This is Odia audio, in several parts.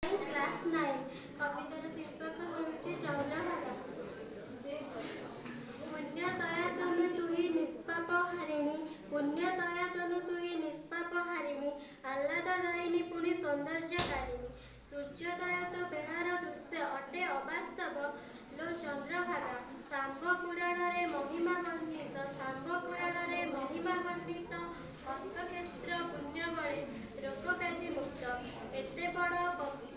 କ୍ଲାସ୍ 9 କବିତାର ଶୀର୍ଷକ ହେଉଛି ଚନ୍ଦ୍ରଭାଗା। ପୁଣ୍ୟଦୟାତନୁ ତୁହି ନିଷ୍ପାପ ହାରିଣୀ, ପୁଣ୍ୟଦୟାତନୁ ତୁହି ନିଷ୍ପାପ ହାରିଣୀ, ଆହ୍ଲାଦଦାୟିନୀ ପୁଣି ସୌନ୍ଦର୍ଯ୍ୟକାରିଣୀ। ସୂର୍ଯ୍ୟୋଦୟ ତ ବେଳାର ଦୃଶ୍ୟ ଅଟେ ଅବାସ୍ତବ, ଲୋ ଚନ୍ଦ୍ରଭାଗା। ଶାମ୍ବ ପୁରାଣରେ ମହିମା ବର୍ଣ୍ଣିତ, ଶାମ୍ବ ପୁରାଣରେ ମହିମା ବର୍ଣ୍ଣିତ, ଅର୍କକ୍ଷେତ୍ର ପୁଣ୍ୟବଳେ ରୋଗବ୍ୟାଧି ମୁକ୍ତ। ଏତେ ବଡ଼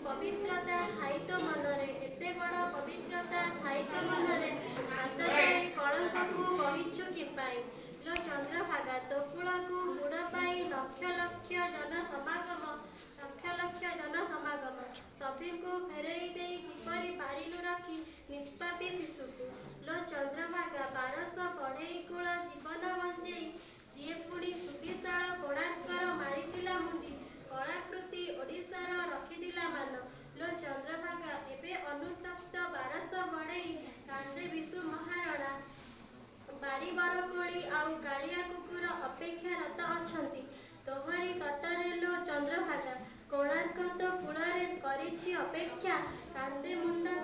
ପବିତ୍ରତା ଥାଇ ତୋ ମନରେ, ଏତେ ବଡ଼ ପବିତ୍ରତା ଥାଇ ତୋ ମନରେ, ହାତ ଦେଇ କଳଙ୍କକୁ ବହିଛୁ କିପାଇଁ? ଲୋ ଚନ୍ଦ୍ରଭାଗା, ତୋ କୂଳକୁ ବୁଡ଼ ପାଇଁ ଲକ୍ଷ ଲକ୍ଷ ଜନ ସମାଗମ, ଲକ୍ଷ ଲକ୍ଷ ଜନ ସମାଗମ। ସଭିଙ୍କୁ ଫେରେଇ ଦେଇ କିପରି ପାରିଲୁ ରଖି ନିଷ୍ପାପୀ ଶିଶୁକୁ? ଲୋ ଚନ୍ଦ୍ରଭାଗା, 1200 ବଢ଼େଇ କୁଳ ଜୀବନ ବଞ୍ଚେଇ ଯିଏ ପୁଣି ସୁବିଶାଳ କୋଣାର୍କର ମାରିଥିଲା ମୁଣ୍ଡି, କଳାକୃତି ଓଡ଼ିଶାର ରଖିଥିଲା ମାନ। ଲୋ ଚନ୍ଦ୍ରଭାଗା, ଏବେ ଅନୁତପ୍ତ 1200 ବଢ଼େଇ କାନ୍ଦେ ବିଶୁ ମହାରଣା, ବାରି ବରକୋଳି ଆଉ କାଳିଆ କୁକୁର ଅପେକ୍ଷାରତ ଅଛନ୍ତି ତୋହରି ତଟରେ। ଲୋ ଚନ୍ଦ୍ରଭାଗା, କୋଣାର୍କ ତୋ କୂଳରେ କରିଛି ଅପେକ୍ଷା, କାନ୍ଦେ ମୁଣ୍ଡ